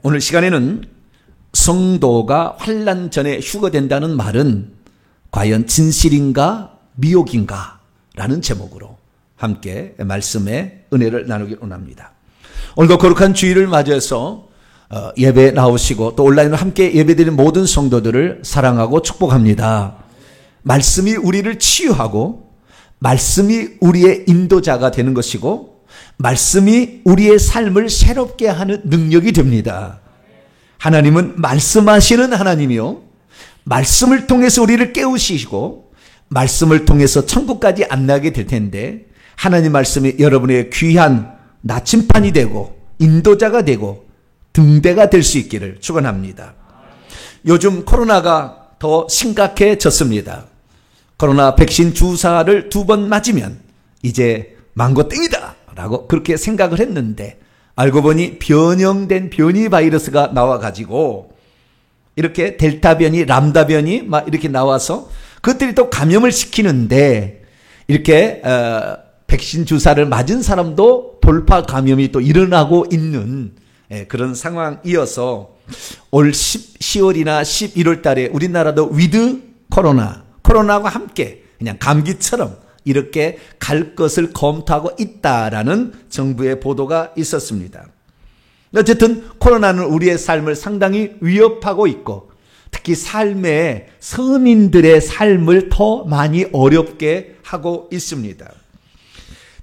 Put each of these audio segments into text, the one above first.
오늘 시간에는 성도가 환난 전에 휴거된다는 말은 과연 진실인가 미혹인가 라는 제목으로 함께 말씀의 은혜를 나누기 원합니다. 오늘도 거룩한 주일을 맞이해서 예배 나오시고 또 온라인으로 함께 예배드리는 모든 성도들을 사랑하고 축복합니다. 말씀이 우리를 치유하고 말씀이 우리의 인도자가 되는 것이고 말씀이 우리의 삶을 새롭게 하는 능력이 됩니다. 하나님은 말씀하시는 하나님이요, 말씀을 통해서 우리를 깨우시고 말씀을 통해서 천국까지 안내하게 될 텐데, 하나님 말씀이 여러분의 귀한 나침판이 되고 인도자가 되고 등대가 될 수 있기를 축원합니다. 요즘 코로나가 더 심각해졌습니다. 코로나 백신 주사를 2번 맞으면 이제 망고땡이다 라고 그렇게 생각을 했는데, 알고 보니 변형된 변이 바이러스가 나와가지고 이렇게 델타 변이, 람다 변이 막 이렇게 나와서 그것들이 또 감염을 시키는데, 이렇게 백신 주사를 맞은 사람도 돌파 감염이 또 일어나고 있는 그런 상황이어서 올 10월이나 11월 달에 우리나라도 위드 코로나와 함께 그냥 감기처럼 이렇게 갈 것을 검토하고 있다라는 정부의 보도가 있었습니다. 어쨌든 코로나는 우리의 삶을 상당히 위협하고 있고, 특히 서민들의 삶을 더 많이 어렵게 하고 있습니다.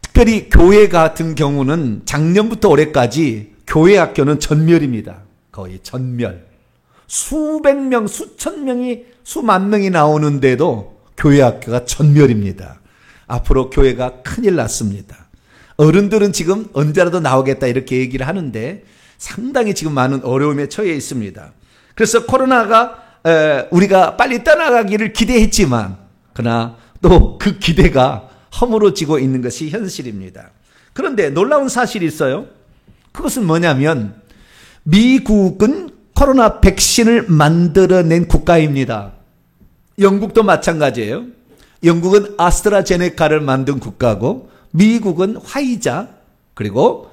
특별히 교회 같은 경우는 작년부터 올해까지 교회 학교는 전멸입니다. 거의 전멸. 수백 명, 수천 명이, 수만 명이 나오는데도 교회 학교가 전멸입니다. 앞으로 교회가 큰일 났습니다. 어른들은 지금 언제라도 나오겠다 이렇게 얘기를 하는데 상당히 지금 많은 어려움에 처해 있습니다. 그래서 코로나가 우리가 빨리 떠나가기를 기대했지만, 그러나 또 그 기대가 허물어지고 있는 것이 현실입니다. 그런데 놀라운 사실이 있어요. 그것은 뭐냐면 미국은 코로나 백신을 만들어낸 국가입니다. 영국도 마찬가지예요. 영국은 아스트라제네카를 만든 국가고 미국은 화이자 그리고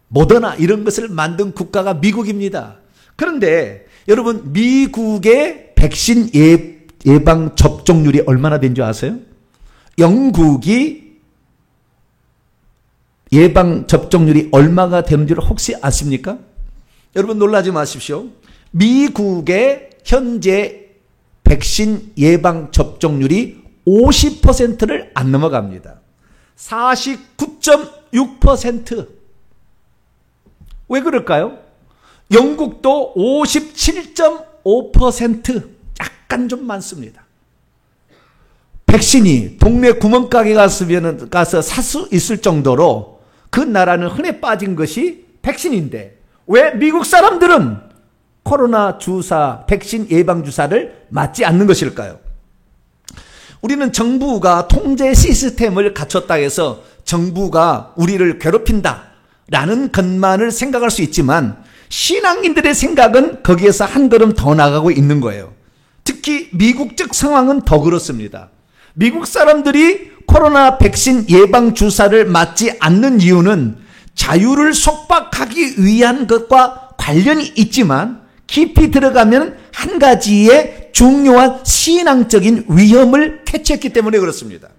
모더나 이런 것을 만든 국가가 미국입니다. 그런데 여러분, 미국의 백신 예방 접종률이 얼마나 된 줄 아세요? 영국이 예방 접종률이 얼마가 되는 줄 혹시 아십니까? 여러분 놀라지 마십시오. 미국의 현재 백신 예방 접종률이 50%를 안 넘어갑니다. 49.6%. 왜 그럴까요? 영국도 57.5%, 약간 좀 많습니다. 백신이 동네 구멍가게 가서 살 수 있을 정도로 그 나라는 흔해 빠진 것이 백신인데, 왜 미국 사람들은 코로나 주사, 백신 예방 주사를 맞지 않는 것일까요? 우리는 정부가 통제 시스템을 갖췄다 해서 정부가 우리를 괴롭힌다라는 것만을 생각할 수 있지만, 신앙인들의 생각은 거기에서 한 걸음 더 나가고 있는 거예요. 특히 미국적 상황은 더 그렇습니다. 미국 사람들이 코로나 백신 예방 주사를 맞지 않는 이유는 자유를 속박하기 위한 것과 관련이 있지만, 깊이 들어가면 한 가지의 중요한 신앙적인 위험을 캐치했기 때문에 그렇습니다.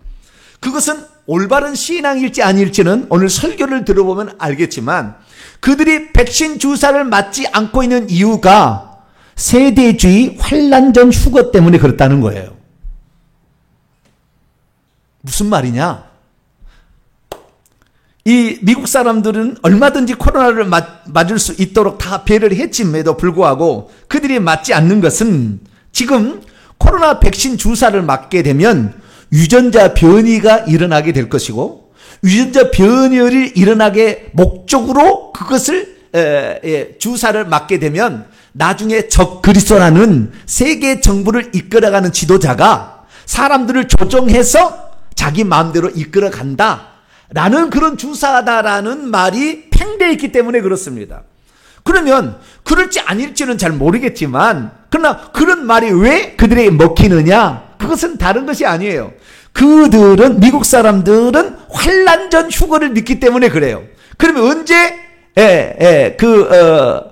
그것은 올바른 신앙일지 아닐지는 오늘 설교를 들어보면 알겠지만, 그들이 백신 주사를 맞지 않고 있는 이유가 세대주의 환난전 휴거 때문에 그렇다는 거예요. 무슨 말이냐? 이 미국 사람들은 얼마든지 코로나를 맞을 수 있도록 다 배려를 했음에도 불구하고 그들이 맞지 않는 것은, 지금 코로나 백신 주사를 맞게 되면 유전자 변이가 일어나게 될 것이고, 유전자 변이를 일어나게 목적으로 그것을 주사를 맞게 되면 나중에 적그리스도라는 세계 정부를 이끌어가는 지도자가 사람들을 조종해서 자기 마음대로 이끌어간다 라는 그런 주사다라는 말이 팽배해 있기 때문에 그렇습니다. 그러면 그럴지 아닐지는 잘 모르겠지만, 그러나 그런 말이 왜 그들에게 먹히느냐? 그것은 다른 것이 아니에요. 미국 사람들은 환난전 휴거를 믿기 때문에 그래요. 그러면 언제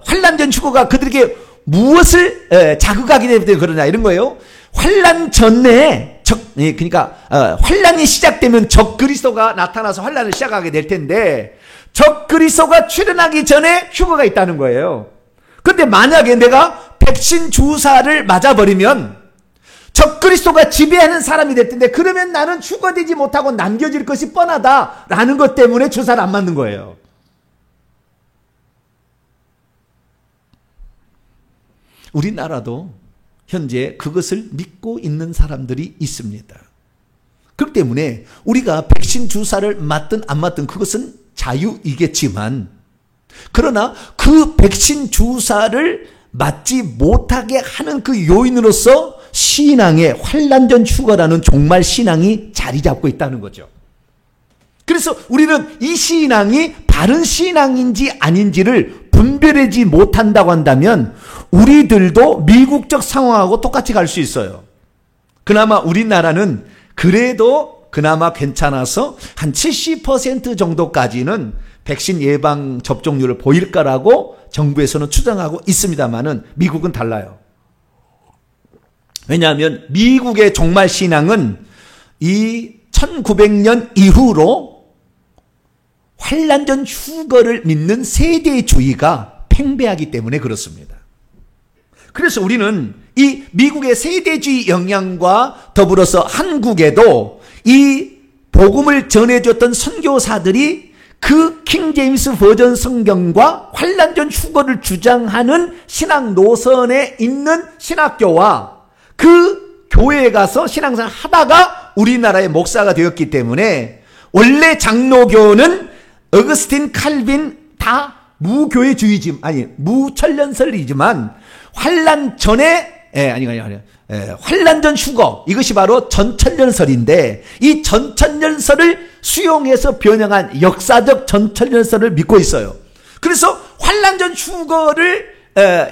환란전 휴거가 그들에게 무엇을 자극하게 되면 그러냐 이런 거예요. 환란 전에 그러니까 환란이 시작되면 적그리스도가 나타나서 환란을 시작하게 될 텐데 적그리스도가 출현하기 전에 휴거가 있다는 거예요. 그런데 만약에 내가 백신 주사를 맞아버리면 적그리스도가 지배하는 사람이 될 텐데 그러면 나는 휴거되지 못하고 남겨질 것이 뻔하다라는 것 때문에 주사를 안 맞는 거예요. 우리나라도 현재 그것을 믿고 있는 사람들이 있습니다. 그렇기 때문에 우리가 백신 주사를 맞든 안 맞든 그것은 자유이겠지만 그러나 그 백신 주사를 맞지 못하게 하는 그 요인으로서 신앙의 환란전 휴거라는 종말 신앙이 자리 잡고 있다는 거죠. 그래서 우리는 이 신앙이 바른 신앙인지 아닌지를 분별하지 못한다고 한다면 우리들도 미국적 상황하고 똑같이 갈 수 있어요. 그나마 우리나라는 그래도 그나마 괜찮아서 한 70% 정도까지는 백신 예방 접종률을 보일 거라고 정부에서는 추정하고 있습니다만은 미국은 달라요. 왜냐하면 미국의 종말 신앙은 이 1900년 이후로 환란전 휴거를 믿는 세대주의가 팽배하기 때문에 그렇습니다. 그래서 우리는 이 미국의 세대주의 영향과 더불어서 한국에도 이 복음을 전해줬던 선교사들이 그 킹제임스 버전 성경과 환란전 휴거를 주장하는 신학 노선에 있는 신학교와 그 교회에 가서 신앙생활 하다가 우리나라의 목사가 되었기 때문에 원래 장로교는 어거스틴, 칼빈 다 무천년설이지만 환란 전에 환란전 휴거 이것이 바로 전천년설인데 이 전천년설을 수용해서 변형한 역사적 전천년설을 믿고 있어요. 그래서 환란전 휴거를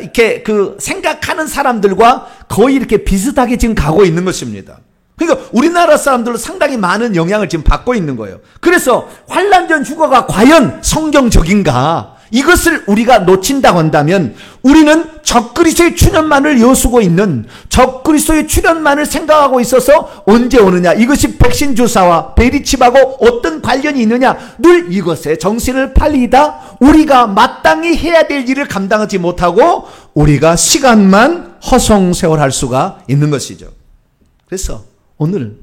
이렇게 생각하는 사람들과 거의 이렇게 비슷하게 지금 가고 있는 것입니다. 그러니까 우리나라 사람들로 상당히 많은 영향을 지금 받고 있는 거예요. 그래서 환란전 휴거가 과연 성경적인가? 이것을 우리가 놓친다고 한다면 우리는 적그리스도의 출현만을 여수고 있는 적그리스도의 출현만을 생각하고 있어서 언제 오느냐 이것이 백신 주사와 베리칩하고 어떤 관련이 있느냐 늘 이것에 정신을 팔리다 우리가 마땅히 해야 될 일을 감당하지 못하고 우리가 시간만 허송세월할 수가 있는 것이죠. 그래서 오늘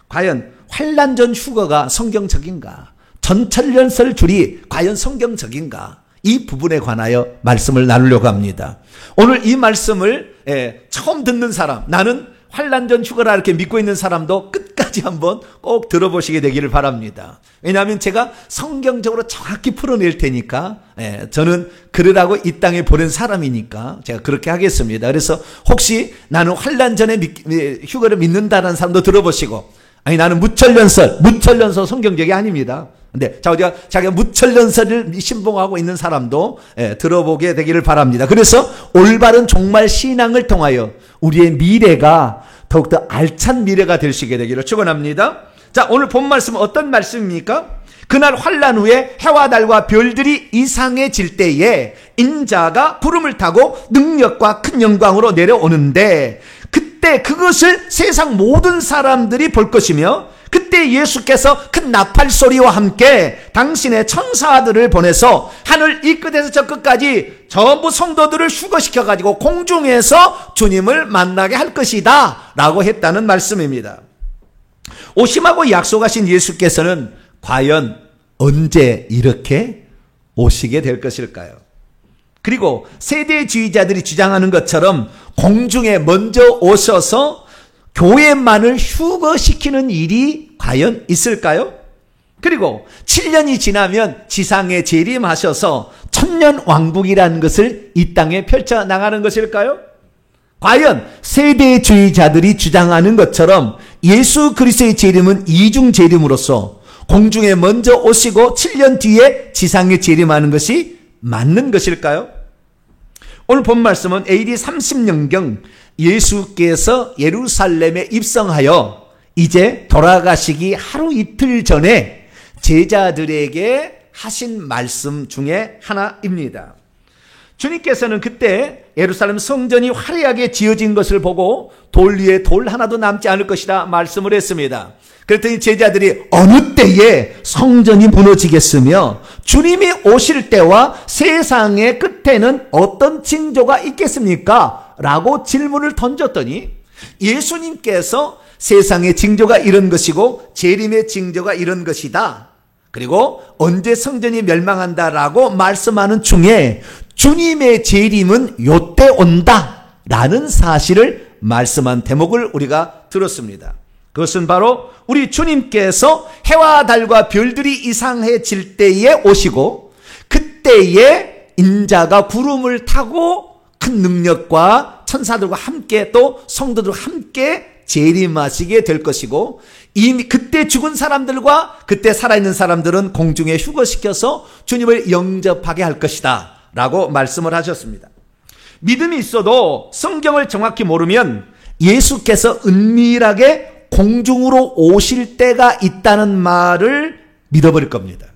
과연 환란전 휴거가 성경적인가 전천년설 줄이 과연 성경적인가 이 부분에 관하여 말씀을 나누려고 합니다. 오늘 이 말씀을 처음 듣는 사람 나는 환란전 휴거라 이렇게 믿고 있는 사람도 끝까지 한번 꼭 들어보시게 되기를 바랍니다. 왜냐하면 제가 성경적으로 정확히 풀어낼 테니까 저는 그러라고 이 땅에 보낸 사람이니까 제가 그렇게 하겠습니다. 그래서 혹시 나는 환란전에 휴거를 믿는다는 사람도 들어보시고 아니 나는 무천년설 성경적이 아닙니다. 근데 자기가 무천년설을 신봉하고 있는 사람도 들어보게 되기를 바랍니다. 그래서 올바른 종말 신앙을 통하여 우리의 미래가 더욱더 알찬 미래가 되시게 되기를 축원합니다. 자, 오늘 본 말씀은 어떤 말씀입니까? 그날 환란 후에 해와 달과 별들이 이상해질 때에 인자가 구름을 타고 능력과 큰 영광으로 내려오는데 그때 그것을 세상 모든 사람들이 볼 것이며 그때 예수께서 큰 나팔 소리와 함께 당신의 천사들을 보내서 하늘 이 끝에서 저 끝까지 전부 성도들을 휴거시켜가지고 공중에서 주님을 만나게 할 것이다 라고 했다는 말씀입니다. 오심하고 약속하신 예수께서는 과연 언제 이렇게 오시게 될 것일까요? 그리고 세대주의자들이 주장하는 것처럼 공중에 먼저 오셔서 교회만을 휴거시키는 일이 과연 있을까요? 그리고 7년이 지나면 지상에 재림하셔서 천년왕국이라는 것을 이 땅에 펼쳐나가는 것일까요? 과연 세대주의자들이 주장하는 것처럼 예수 그리스도의 재림은 이중 재림으로서 공중에 먼저 오시고 7년 뒤에 지상에 재림하는 것이 맞는 것일까요? 오늘 본 말씀은 AD 30년경 예수께서 예루살렘에 입성하여 이제 돌아가시기 하루 이틀 전에 제자들에게 하신 말씀 중에 하나입니다. 주님께서는 그때 예루살렘 성전이 화려하게 지어진 것을 보고 돌 위에 돌 하나도 남지 않을 것이다 말씀을 했습니다. 그랬더니 제자들이 어느 때에 성전이 무너지겠으며 주님이 오실 때와 세상의 끝에는 어떤 징조가 있겠습니까? 라고 질문을 던졌더니 예수님께서 세상의 징조가 이런 것이고 재림의 징조가 이런 것이다. 그리고 언제 성전이 멸망한다라고 말씀하는 중에 주님의 재림은 요때 온다 라는 사실을 말씀한 대목을 우리가 들었습니다. 그것은 바로 우리 주님께서 해와 달과 별들이 이상해질 때에 오시고 그때에 인자가 구름을 타고 큰 능력과 천사들과 함께 또 성도들과 함께 재림하시게 될 것이고 이미 그때 죽은 사람들과 그때 살아있는 사람들은 공중에 휴거시켜서 주님을 영접하게 할 것이다 라고 말씀을 하셨습니다. 믿음이 있어도 성경을 정확히 모르면 예수께서 은밀하게 공중으로 오실 때가 있다는 말을 믿어버릴 겁니다.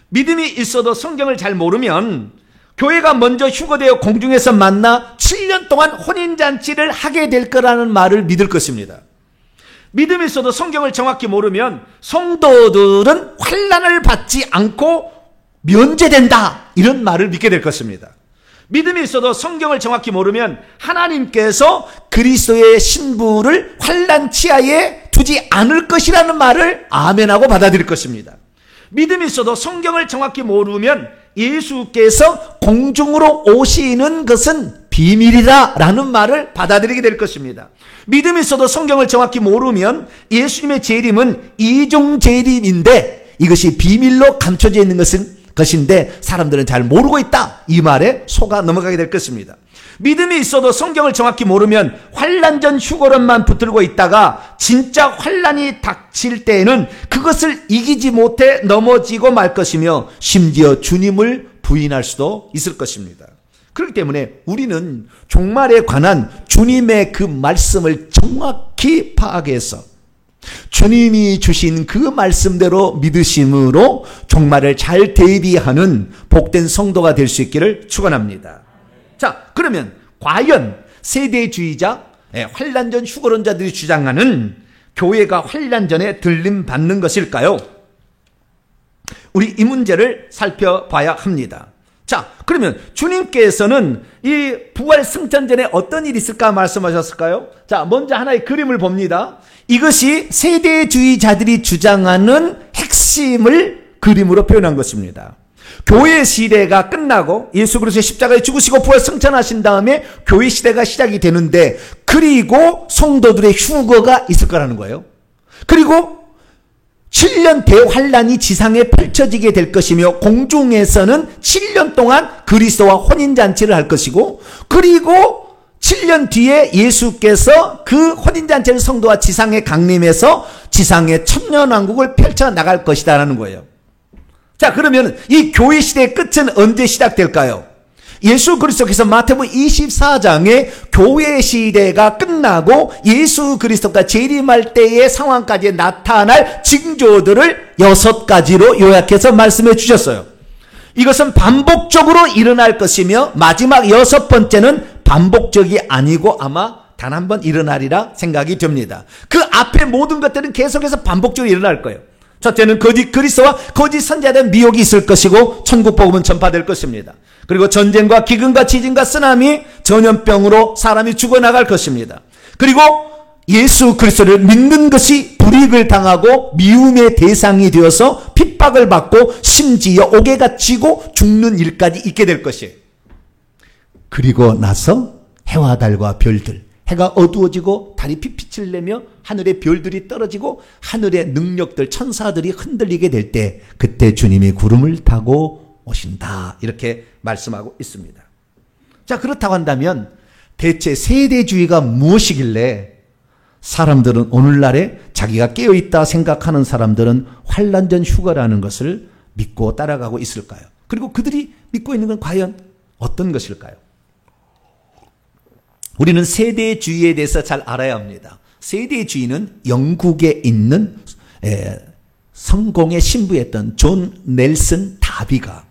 믿음이 있어도 성경을 잘 모르면 교회가 먼저 휴거되어 공중에서 만나 7년 동안 혼인잔치를 하게 될 거라는 말을 믿을 것입니다. 믿음이 있어도 성경을 정확히 모르면 성도들은 환난을 받지 않고 면제된다 이런 말을 믿게 될 것입니다. 믿음이 있어도 성경을 정확히 모르면 하나님께서 그리스도의 신부를 환난 치하에 두지 않을 것이라는 말을 아멘하고 받아들일 것입니다. 믿음이 있어도 성경을 정확히 모르면 예수께서 공중으로 오시는 것은 비밀이다 라는 말을 받아들이게 될 것입니다. 믿음이 있어도 성경을 정확히 모르면 예수님의 재림은 이중 재림인데 이것이 비밀로 감춰져 있는 것인데 사람들은 잘 모르고 있다 이 말에 속아 넘어가게 될 것입니다. 믿음이 있어도 성경을 정확히 모르면 환난 전 휴거론만 붙들고 있다가 진짜 환난이 닥칠 때에는 그것을 이기지 못해 넘어지고 말 것이며 심지어 주님을 부인할 수도 있을 것입니다. 그렇기 때문에 우리는 종말에 관한 주님의 그 말씀을 정확히 파악해서 주님이 주신 그 말씀대로 믿으심으로 종말을 잘 대비하는 복된 성도가 될 수 있기를 축원합니다. 자, 그러면 과연 세대주의자, 환난 전 휴거론자들이 주장하는 교회가 환난 전에 들림 받는 것일까요? 우리 이 문제를 살펴봐야 합니다. 자, 그러면 주님께서는 이 부활 승천 전에 어떤 일이 있을까 말씀하셨을까요? 자, 먼저 하나의 그림을 봅니다. 이것이 세대주의자들이 주장하는 핵심을 그림으로 표현한 것입니다. 교회 시대가 끝나고 예수 그리스도의 십자가에 죽으시고 부활 승천하신 다음에 교회 시대가 시작이 되는데 그리고 성도들의 휴거가 있을 거라는 거예요. 그리고 7년 대환란이 지상에 펼쳐지게 될 것이며 공중에서는 7년 동안 그리스도와 혼인잔치를 할 것이고 그리고 7년 뒤에 예수께서 그 혼인잔치를 성도와 지상에 강림해서 지상의 천년왕국을 펼쳐나갈 것이다라는 거예요. 자, 그러면 이 교회 시대의 끝은 언제 시작될까요? 예수 그리스도께서 마태복음 24장에 교회 시대가 끝나고 예수 그리스도가 재림할 때의 상황까지 나타날 징조들을 6가지로 요약해서 말씀해 주셨어요. 이것은 반복적으로 일어날 것이며 마지막 6번째는 반복적이 아니고 아마 단 한 번 일어나리라 생각이 됩니다. 그 앞에 모든 것들은 계속해서 반복적으로 일어날 거예요. 첫째는 거짓 그리스도와 거짓 선지자의 미혹이 있을 것이고 천국 복음은 전파될 것입니다. 그리고 전쟁과 기근과 지진과 쓰나미, 전염병으로 사람이 죽어나갈 것입니다. 그리고 예수 그리스도를 믿는 것이 불이익을 당하고 미움의 대상이 되어서 핍박을 받고 심지어 옥에가 지고 죽는 일까지 있게 될 것이에요. 그리고 나서 해와 달과 별들, 해가 어두워지고 달이 핏빛을 내며 하늘의 별들이 떨어지고 하늘의 능력들, 천사들이 흔들리게 될 때 그때 주님이 구름을 타고 오신다. 이렇게 말씀하고 있습니다. 자, 그렇다고 한다면 대체 세대주의가 무엇이길래 사람들은 오늘날에 자기가 깨어있다 생각하는 사람들은 환난 전 휴거라는 것을 믿고 따라가고 있을까요? 그리고 그들이 믿고 있는 건 과연 어떤 것일까요? 우리는 세대주의에 대해서 잘 알아야 합니다. 세대주의는 영국에 있는 성공에 신부였던 존 넬슨 다비가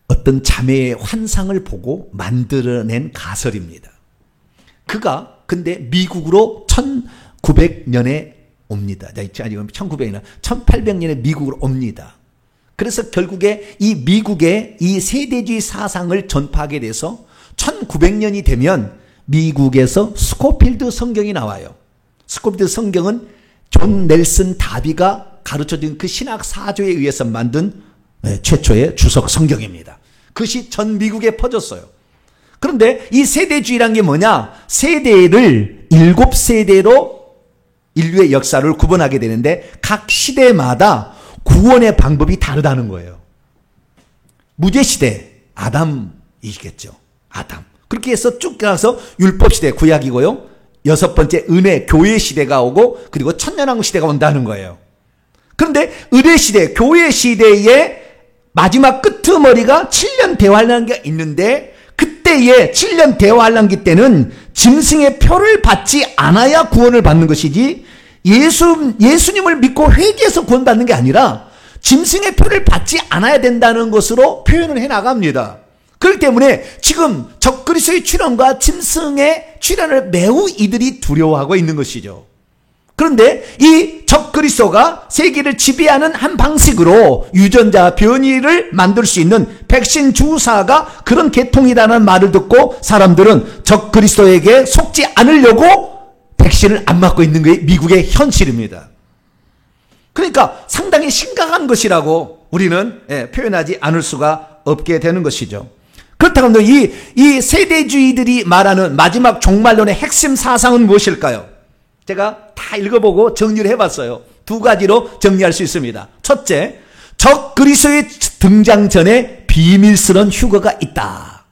어떤 자매의 환상을 보고 만들어낸 가설입니다. 그가 근데 미국으로 1900년에 옵니다. 아니, 1900년, 1800년에 미국으로 옵니다. 그래서 결국에 이 미국의 이 세대주의 사상을 전파하게 돼서 1900년이 되면 미국에서 스코필드 성경이 나와요. 스코필드 성경은 존 넬슨 다비가 가르쳐준 그 신학 사조에 의해서 만든 최초의 주석 성경입니다. 그것이 전 미국에 퍼졌어요. 그런데 이 세대주의란 게 뭐냐? 세대를 7세대로 인류의 역사를 구분하게 되는데 각 시대마다 구원의 방법이 다르다는 거예요. 무죄시대 아담이겠죠. 아담. 그렇게 해서 쭉 가서 율법시대 구약이고요. 6번째 은혜 교회 시대가 오고 그리고 천년왕국 시대가 온다는 거예요. 그런데 은혜 시대 교회 시대의 마지막 끄트머리가 7년 대환란기가 있는데 그때의 7년 대환란기 때는 짐승의 표를 받지 않아야 구원을 받는 것이지 예수님을 믿고 회개해서 구원받는 게 아니라 짐승의 표를 받지 않아야 된다는 것으로 표현을 해나갑니다. 그렇기 때문에 지금 적그리스도의 출현과 짐승의 출현을 매우 이들이 두려워하고 있는 것이죠. 그런데 이 적그리스도가 세계를 지배하는 한 방식으로 유전자 변이를 만들 수 있는 백신 주사가 그런 계통이라는 말을 듣고 사람들은 적그리스도에게 속지 않으려고 백신을 안 맞고 있는 게 미국의 현실입니다. 그러니까 상당히 심각한 것이라고 우리는 표현하지 않을 수가 없게 되는 것이죠. 그렇다고 하면 이 세대주의들이 말하는 마지막 종말론의 핵심 사상은 무엇일까요? 제가 다 읽어보고 정리를 해봤어요. 2가지로 정리할 수 있습니다. 첫째, 적그리스도의 등장 전에 비밀스러운 휴거가 있다.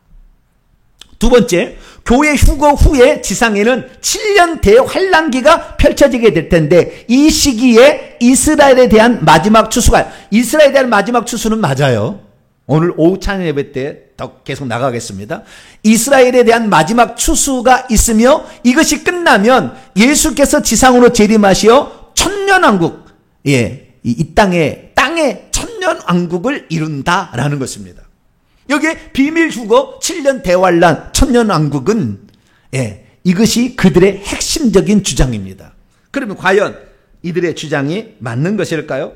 두 번째, 교회 휴거 후에 지상에는 7년 대환란기가 펼쳐지게 될 텐데 이 시기에 이스라엘에 대한 마지막 추수가, 이스라엘에 대한 마지막 추수는 맞아요. 오늘 오후 찬양 예배 때 더 계속 나가겠습니다. 이스라엘에 대한 마지막 추수가 있으며 이것이 끝나면 예수께서 지상으로 재림하시어 천년왕국, 이 땅의 천년왕국을 이룬다라는 것입니다. 여기에 비밀 휴거 7년 대환란 천년왕국은 이것이 그들의 핵심적인 주장입니다. 그러면 과연 이들의 주장이 맞는 것일까요?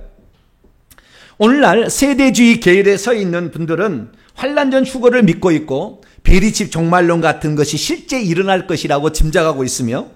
오늘날 세대주의 계열에 서 있는 분들은 환란전 휴거를 믿고 있고 베리칩 종말론 같은 것이 실제 일어날 것이라고 짐작하고 있으며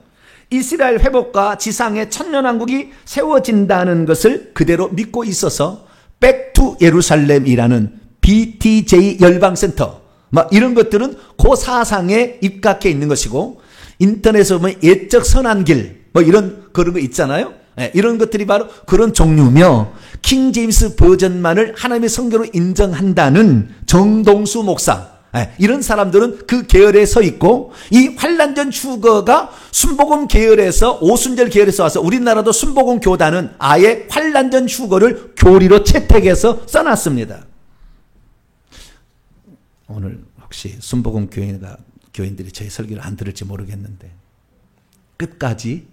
이스라엘 회복과 지상의 천년왕국이 세워진다는 것을 그대로 믿고 있어서 백투 예루살렘이라는 BTJ 열방센터 이런 것들은 그 사상에 입각해 있는 것이고 인터넷에 보면 예적 선한길 그런 거 있잖아요. 이런 것들이 바로 그런 종류며 킹 제임스 버전만을 하나님의 성경으로 인정한다는 정동수 목사, 이런 사람들은 그 계열에 서 있고 이 환란전 휴거가 순복음 계열에서 오순절 계열에서 와서 우리나라도 순복음 교단은 아예 환란전 휴거를 교리로 채택해서 써놨습니다. 오늘 혹시 순복음 교인들이 저희 설교를 안 들을지 모르겠는데 끝까지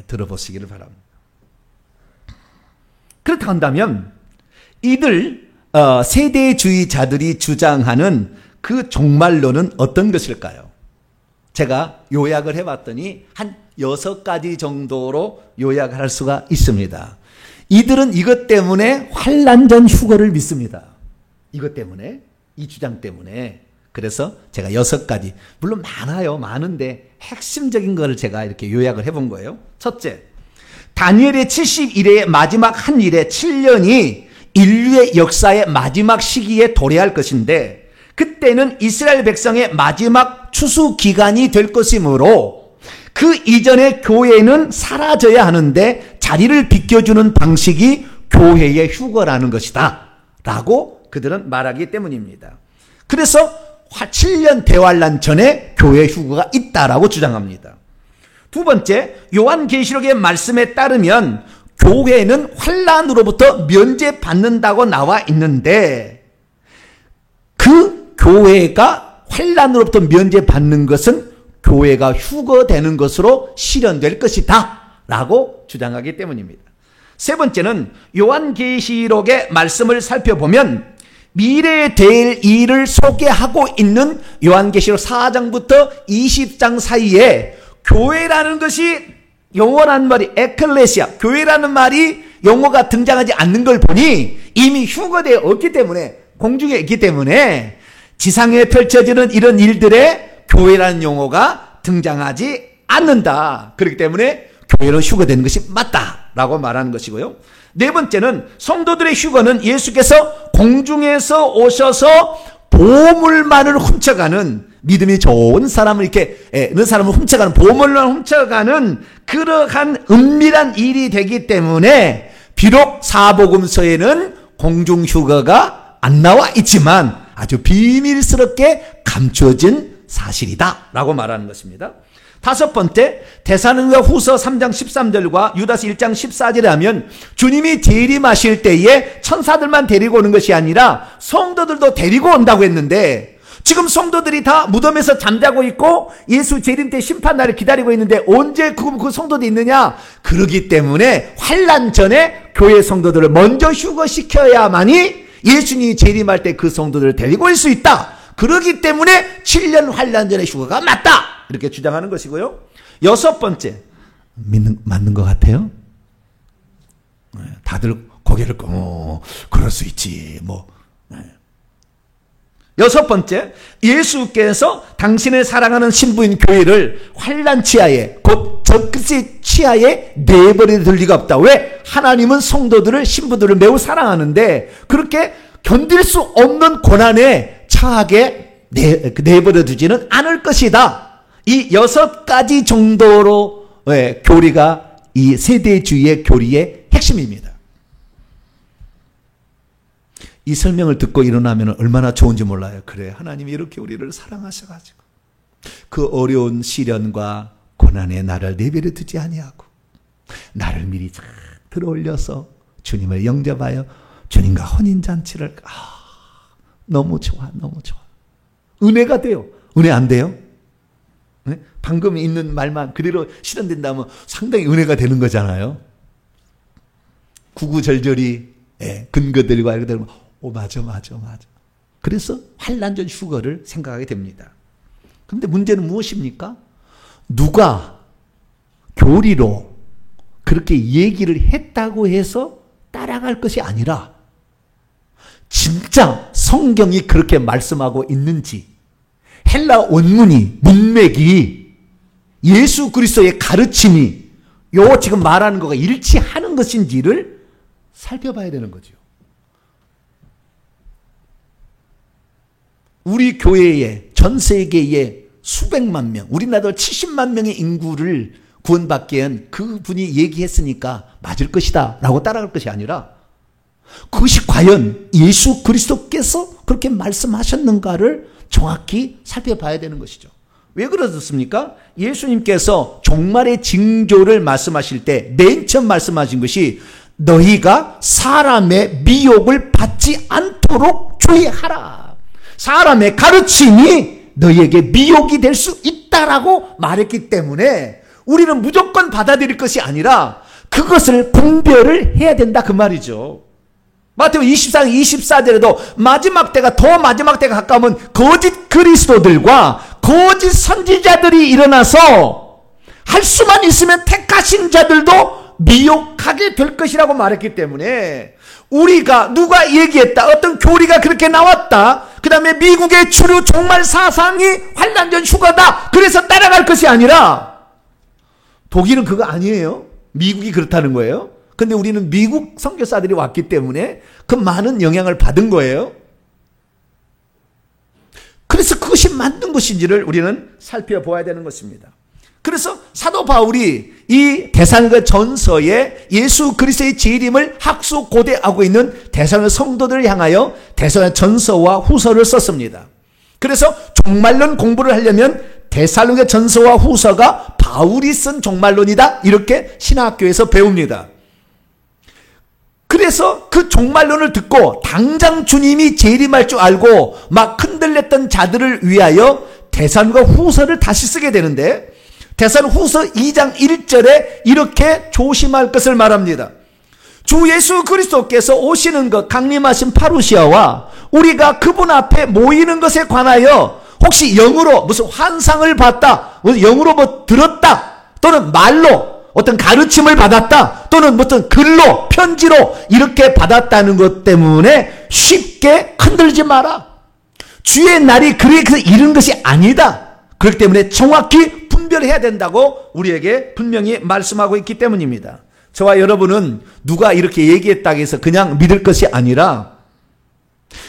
들어보시기를 바랍니다. 그렇다고 한다면 이들 세대주의자들이 주장하는 그 종말론은 어떤 것일까요? 제가 요약을 해봤더니 한 6가지 정도로 요약할 수가 있습니다. 이들은 이것 때문에 환란전 휴거를 믿습니다. 이것 때문에, 이 주장 때문에. 그래서 제가 6가지, 물론 많은데 핵심적인 것을 제가 이렇게 요약을 해본 거예요. 첫째, 다니엘의 70일의 마지막 한 일의 7년이 인류의 역사의 마지막 시기에 도래할 것인데 그때는 이스라엘 백성의 마지막 추수 기간이 될 것이므로 그 이전에 교회는 사라져야 하는데 자리를 비켜주는 방식이 교회의 휴거라는 것이다 라고 그들은 말하기 때문입니다. 그래서 7년 대환란 전에 교회 휴거가 있다라고 주장합니다. 두 번째, 요한계시록의 말씀에 따르면 교회는 환란으로부터 면제받는다고 나와 있는데 그 교회가 환란으로부터 면제받는 것은 교회가 휴거되는 것으로 실현될 것이다 라고 주장하기 때문입니다. 세 번째는 요한계시록의 말씀을 살펴보면 미래에 될 일을 소개하고 있는 요한계시록 4장부터 20장 사이에 교회라는 것이 영어라는 말이 에클레시아, 교회라는 말이 영어가 등장하지 않는 걸 보니 이미 휴거되어 없기 때문에, 공중에 있기 때문에 지상에 펼쳐지는 이런 일들에 교회라는 용어가 등장하지 않는다. 그렇기 때문에 교회로 휴거되는 것이 맞다라고 말하는 것이고요. 네 번째는 성도들의 휴거는 예수께서 공중에서 오셔서 보물만을 훔쳐가는, 믿음이 좋은 사람을 이렇게 그 사람을 훔쳐가는, 보물만 훔쳐가는 그러한 은밀한 일이 되기 때문에 비록 사복음서에는 공중 휴거가 안 나와 있지만 아주 비밀스럽게 감춰진 사실이다라고 말하는 것입니다. 다섯 번째, 데살로니가 후서 3장 13절과 유다서 1장 14절에 하면 주님이 재림하실 때에 천사들만 데리고 오는 것이 아니라 성도들도 데리고 온다고 했는데, 지금 성도들이 다 무덤에서 잠자고 있고 예수 재림 때 심판날을 기다리고 있는데 언제 그 성도들이 있느냐? 그러기 때문에 환난 전에 교회 성도들을 먼저 휴거시켜야만이 예수님이 재림할 때 그 성도들을 데리고 올 수 있다. 그러기 때문에 7년 환난 전에 휴거가 맞다. 이렇게 주장하는 것이고요. 여섯 번째, 맞는 것 같아요? 다들 고개를 그럴 수 있지 여섯 번째, 예수께서 당신의 사랑하는 신부인 교회를 환난 치하에, 곧 적그리스도의 치하에 내버려 둘 리가 없다. 왜? 하나님은 성도들을, 신부들을 매우 사랑하는데 그렇게 견딜 수 없는 고난에 처하게 내버려 두지는 않을 것이다. 이 6가지 정도로 교리가 이 세대주의의 교리의 핵심입니다. 이 설명을 듣고 일어나면 얼마나 좋은지 몰라요. 그래, 하나님이 이렇게 우리를 사랑하셔가지고 그 어려운 시련과 고난에 나를 내버려 두지 아니하고 나를 미리 잘 들어올려서 주님을 영접하여 주님과 혼인잔치를, 너무 좋아, 너무 좋아. 은혜가 돼요. 은혜 안 돼요? 네? 방금 있는 말만 그대로 실현된다면 상당히 은혜가 되는 거잖아요. 구구절절히 근거들과 이렇게 되면 맞아. 그래서 환난전 휴거를 생각하게 됩니다. 그런데 문제는 무엇입니까? 누가 교리로 그렇게 얘기를 했다고 해서 따라갈 것이 아니라 진짜 성경이 그렇게 말씀하고 있는지, 헬라 원문이, 문맥이, 예수 그리스도의 가르침이 지금 말하는 거가 일치하는 것인지를 살펴봐야 되는 거죠. 우리 교회에, 전 세계에 수백만 명, 우리나라 70만 명의 인구를 구원받게 한 그분이 얘기했으니까 맞을 것이다 라고 따라갈 것이 아니라 그것이 과연 예수 그리스도께서 그렇게 말씀하셨는가를 정확히 살펴봐야 되는 것이죠. 왜 그러셨습니까? 예수님께서 종말의 징조를 말씀하실 때 맨 처음 말씀하신 것이 너희가 사람의 미혹을 받지 않도록 주의하라. 사람의 가르침이 너희에게 미혹이 될 수 있다라고 말했기 때문에 우리는 무조건 받아들일 것이 아니라 그것을 분별을 해야 된다 그 말이죠. 마태복음 24장 24절에도 마지막 때가, 더 마지막 때가 가까우면 거짓 그리스도들과 거짓 선지자들이 일어나서 할 수만 있으면 택하신 자들도 미혹하게 될 것이라고 말했기 때문에 우리가 누가 얘기했다, 어떤 교리가 그렇게 나왔다, 그 다음에 미국의 주류 종말 사상이 환난전 휴거다, 그래서 따라갈 것이 아니라, 독일은 그거 아니에요. 미국이 그렇다는 거예요. 근데 우리는 미국 선교사들이 왔기 때문에 그 많은 영향을 받은 거예요. 그래서 그것이 맞는 것인지를 우리는 살펴보아야 되는 것입니다. 그래서 사도 바울이 이 데살로니가 전서에 예수 그리스도의 재림을 학수고대하고 있는 데살로니가 성도들을 향하여 데살로니가 전서와 후서를 썼습니다. 그래서 종말론 공부를 하려면 데살로니가 전서와 후서가 바울이 쓴 종말론이다, 이렇게 신학교에서 배웁니다. 그래서 그 종말론을 듣고 당장 주님이 재림할 줄 알고 막 흔들렸던 자들을 위하여 데살로니가 후서를 다시 쓰게 되는데, 데살로니가후서 2장 1절에 이렇게 조심할 것을 말합니다. 주 예수 그리스도께서 오시는 것, 강림하신 파루시아와 우리가 그분 앞에 모이는 것에 관하여 혹시 영으로 무슨 환상을 봤다, 영으로 뭐 들었다, 또는 말로 어떤 가르침을 받았다, 또는 어떤 글로, 편지로 이렇게 받았다는 것 때문에 쉽게 흔들지 마라. 주의 날이 그래서 이른 것이 아니다. 그렇기 때문에 정확히 분별해야 된다고 우리에게 분명히 말씀하고 있기 때문입니다. 저와 여러분은 누가 이렇게 얘기했다고 해서 그냥 믿을 것이 아니라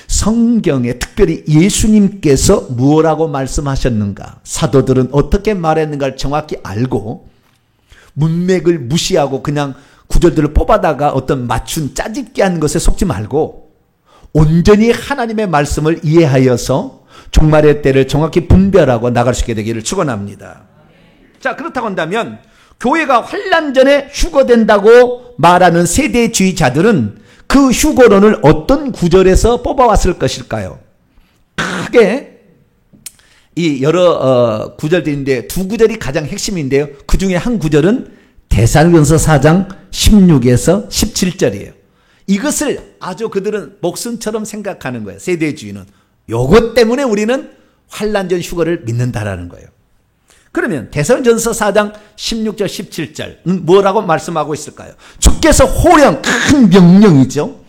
성경에 특별히 예수님께서 무엇라고 말씀하셨는가, 사도들은 어떻게 말했는가를 정확히 알고 문맥을 무시하고 그냥 구절들을 뽑아다가 어떤 맞춘 짜집기 하는 것에 속지 말고 온전히 하나님의 말씀을 이해하여서 종말의 때를 정확히 분별하고 나갈 수 있게 되기를 축원합니다. 자, 그렇다고 한다면 교회가 환난 전에 휴거된다고 말하는 세대주의자들은 그 휴거론을 어떤 구절에서 뽑아왔을 것일까요? 크게 이 여러 구절들인데 두 구절이 가장 핵심인데요. 그 중에 한 구절은 데살로니가서 4장 16에서 17절이에요. 이것을 아주 그들은 목숨처럼 생각하는 거예요. 세대주의는. 요것 때문에 우리는 환난 전 휴거를 믿는다라는 거예요. 그러면 데살로니가서 4장 16절 17절은 뭐라고 말씀하고 있을까요? 주께서 호령, 큰 명령이죠.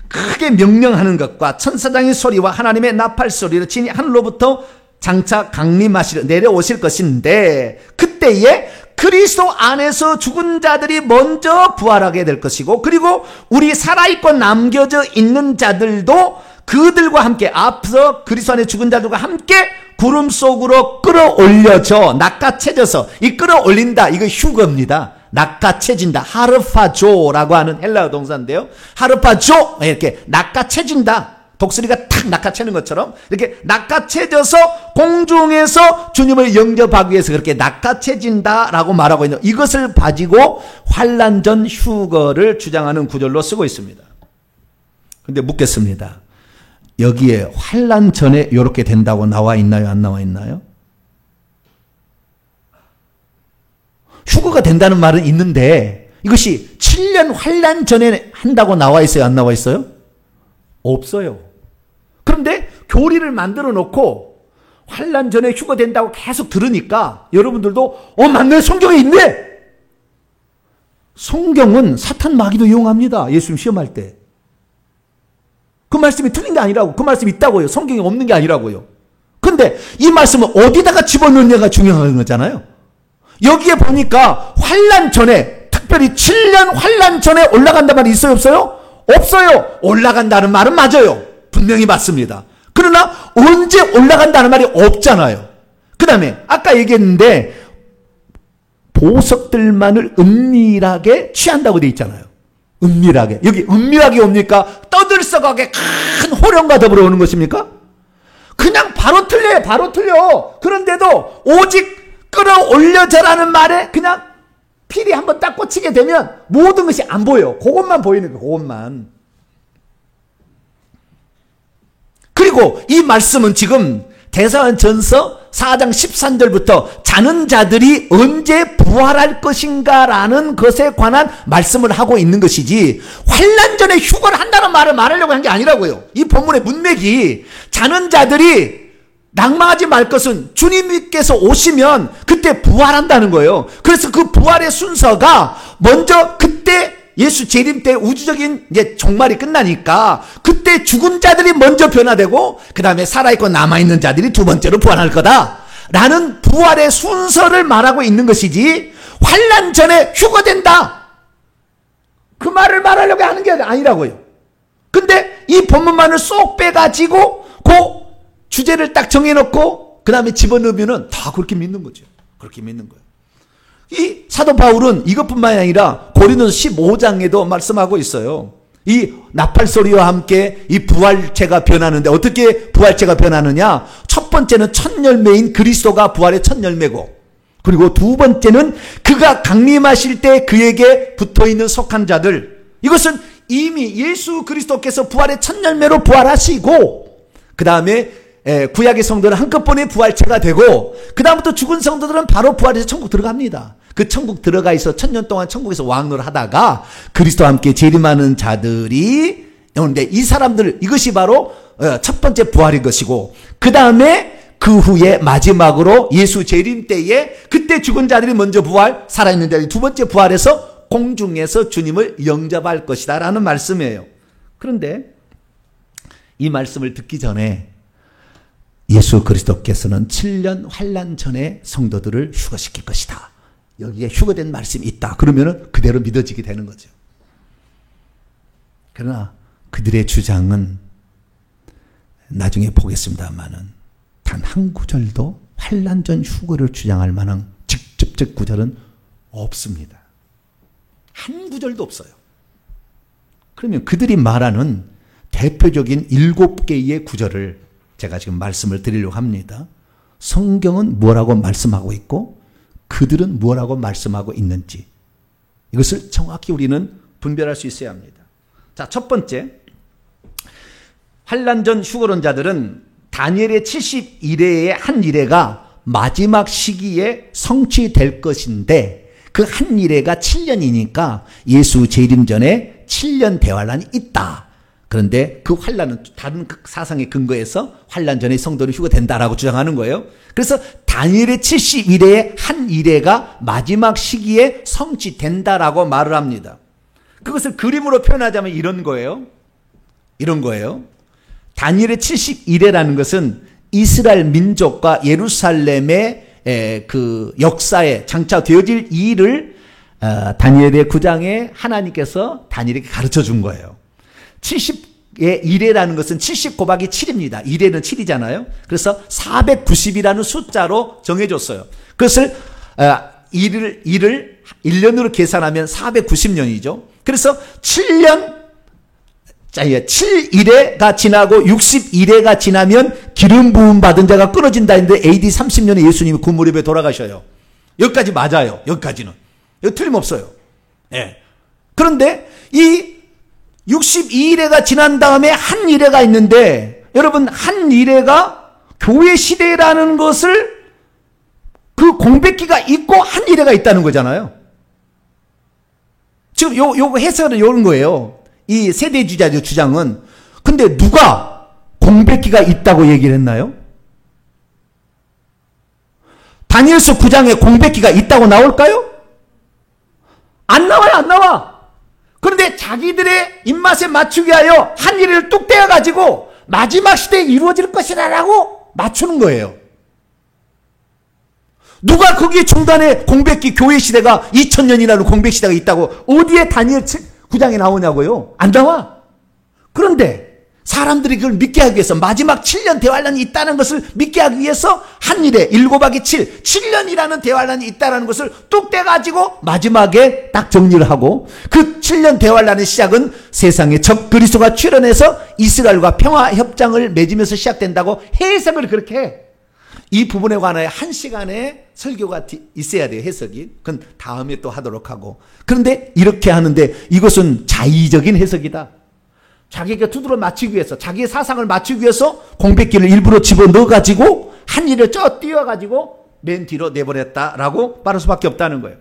크게 명령하는 것과 천사장의 소리와 하나님의 나팔 소리로 친히 하늘로부터 장차 강림하시려 내려오실 것인데 그때에 그리스도 안에서 죽은 자들이 먼저 부활하게 될 것이고, 그리고 우리 살아있고 남겨져 있는 자들도 그들과 함께 앞서 그리스도 안에 죽은 자들과 함께 구름 속으로 끌어올려져 낚아채져서, 이 끌어올린다 이거 휴거입니다. 낚아채진다, 하르파조라고 하는 헬라어 동사인데요. 하르파조, 이렇게 낚아채진다, 독수리가 탁 낚아채는 것처럼 이렇게 낚아채져서 공중에서 주님을 영접하기 위해서 그렇게 낚아채진다라고 말하고 있는, 이것을 가지고 환난 전 휴거를 주장하는 구절로 쓰고 있습니다. 근데 묻겠습니다. 여기에 환난 전에 이렇게 된다고 나와 있나요? 안 나와 있나요? 휴거가 된다는 말은 있는데 이것이 7년 환난 전에 한다고 나와 있어요? 안 나와 있어요? 없어요. 그런데 교리를 만들어 놓고 환난 전에 휴거된다고 계속 들으니까 여러분들도 맞네, 성경에 있네. 성경은 사탄 마귀도 이용합니다. 예수님 시험할 때. 그 말씀이 틀린 게 아니라고. 그 말씀이 있다고요. 성경에 없는 게 아니라고요. 그런데 이 말씀을 어디다가 집어넣느냐가 중요한 거잖아요. 여기에 보니까 환난 전에, 특별히 7년 환난 전에 올라간다는 말이 있어요, 없어요? 없어요. 올라간다는 말은 맞아요. 분명히 맞습니다. 그러나 언제 올라간다는 말이 없잖아요. 그 다음에 아까 얘기했는데 보석들만을 은밀하게 취한다고 돼 있잖아요. 은밀하게. 여기 은밀하게 옵니까? 떠들썩하게 큰 호령과 더불어 오는 것입니까? 그냥 바로 틀려요. 바로 틀려. 그런데도 오직 끌어올려져라는 말에 그냥 필이 한번 딱 꽂히게 되면 모든 것이 안 보여요. 그것만 보이는 거예요. 그것만. 그리고 이 말씀은 지금 데살로니가전서 4장 13절부터 자는 자들이 언제 부활할 것인가라는 것에 관한 말씀을 하고 있는 것이지, 환난 전에 휴거를 한다는 말을 말하려고 한 게 아니라고요. 이 본문의 문맥이 자는 자들이 낭망하지 말 것은 주님께서 오시면 그때 부활한다는 거예요. 그래서 그 부활의 순서가 먼저 그때 예수 재림 때 우주적인 이제 종말이 끝나니까 그때 죽은 자들이 먼저 변화되고 그 다음에 살아있고 남아있는 자들이 두 번째로 부활할 거다라는 부활의 순서를 말하고 있는 것이지, 환난 전에 휴거된다 그 말을 말하려고 하는 게 아니라고요. 근데 이 본문만을 쏙 빼가지고 그 주제를 딱 정해놓고 그 다음에 집어넣으면은 다 그렇게 믿는 거죠. 그렇게 믿는 거예요. 이 사도 바울은 이것뿐만이 아니라 고린도서 15장에도 말씀하고 있어요. 이 나팔소리와 함께 이 부활체가 변하는데 어떻게 부활체가 변하느냐? 첫 번째는 첫 열매인 그리스도가 부활의 첫 열매고, 그리고 두 번째는 그가 강림하실 때 그에게 붙어있는 속한 자들. 이것은 이미 예수 그리스도께서 부활의 첫 열매로 부활하시고 그 다음에 구약의 성도는 한꺼번에 부활체가 되고 그 다음부터 죽은 성도들은 바로 부활해서 천국 들어갑니다. 그 천국 들어가 있어 1000년 동안 천국에서 왕노를 하다가 그리스도와 함께 재림하는 자들이 오는데 이 사람들 이것이 바로 첫 번째 부활인 것이고 그 다음에 그 후에 마지막으로 예수 재림 때에 그때 죽은 자들이 먼저 부활, 살아있는 자들이 두 번째 부활해서 공중에서 주님을 영접할 것이다 라는 말씀이에요. 그런데 이 말씀을 듣기 전에 예수 그리스도께서는 7년 환난 전에 성도들을 휴거시킬 것이다. 여기에 휴거된 말씀이 있다. 그러면 그대로 믿어지게 되는 거죠. 그러나 그들의 주장은 나중에 보겠습니다만은 단 한 구절도 환난 전 휴거를 주장할 만한 직접적 구절은 없습니다. 한 구절도 없어요. 그러면 그들이 말하는 대표적인 7개의 구절을 제가 지금 말씀을 드리려고 합니다. 성경은 뭐라고 말씀하고 있고 그들은 뭐라고 말씀하고 있는지 이것을 정확히 우리는 분별할 수 있어야 합니다. 자, 첫 번째, 환난 전 휴거론자들은 다니엘의 71회의 한 일회가 마지막 시기에 성취될 것인데 그 한 일회가 7년이니까 예수 재림 전에 7년 대환란이 있다. 그런데 그 환란은 다른 사상의 근거에서 환란 전에 성도는 휴거된다라고 주장하는 거예요. 그래서 다니엘의 71회의 한 일회가 마지막 시기에 성취된다라고 말을 합니다. 그것을 그림으로 표현하자면 이런 거예요. 이런 거예요. 다니엘의 71회라는 것은 이스라엘 민족과 예루살렘의 그 역사에 장차 되어질 일을 다니엘의 9장에 하나님께서 다니엘에게 가르쳐 준 거예요. 70의 1회라는 것은 70 곱하기 7입니다. 1회는 7이잖아요. 그래서 490이라는 숫자로 정해줬어요. 그것을 1년으로 계산하면 490년이죠. 그래서 7일회가 지나고 61회가 지나면 기름 부음 받은 자가 끊어진다 했는데 AD 30년에 예수님이 그 무렵에 돌아가셔요. 여기까지 맞아요. 여기까지는. 이거 틀림없어요. 예. 그런데 이 62일회가 지난 다음에 한 일회가 있는데 여러분 한 일회가 교회 시대라는 것을 그 공백기가 있고 한 일회가 있다는 거잖아요. 지금 요 해설은 이런 거예요. 이 세대주자의 주장은 근데 누가 공백기가 있다고 얘기를 했나요? 다니엘서 9장에 공백기가 있다고 나올까요? 안 나와요. 안 나와. 그런데 자기들의 입맛에 맞추기 위하여 한 일을 뚝 떼어가지고 마지막 시대에 이루어질 것이라고 맞추는 거예요. 누가 거기에 중간에 공백기 교회 시대가 2000년이라는 공백 시대가 있다고 어디에 다니엘 9장에 나오냐고요? 안 나와. 그런데 사람들이 그걸 믿게 하기 위해서 마지막 7년 대환란이 있다는 것을 믿게 하기 위해서 한 일에 7 곱하기 7, 7년이라는 대환란이 있다는 것을 뚝 떼가지고 마지막에 딱 정리를 하고 그 7년 대환란의 시작은 세상에 적 그리스도가 출현해서 이스라엘과 평화 협정을 맺으면서 시작된다고 해석을 그렇게 해. 이 부분에 관하여 1시간의 설교가 있어야 돼요. 해석이. 그건 다음에 또 하도록 하고. 그런데 이렇게 하는데 이것은 자의적인 해석이다. 자기가 두드러 맞추기 위해서 자기의 사상을 맞추기 위해서 공백기를 일부러 집어넣어가지고 한 일을 띄워가지고 맨 뒤로 내버렸다라고 말할 수밖에 없다는 거예요.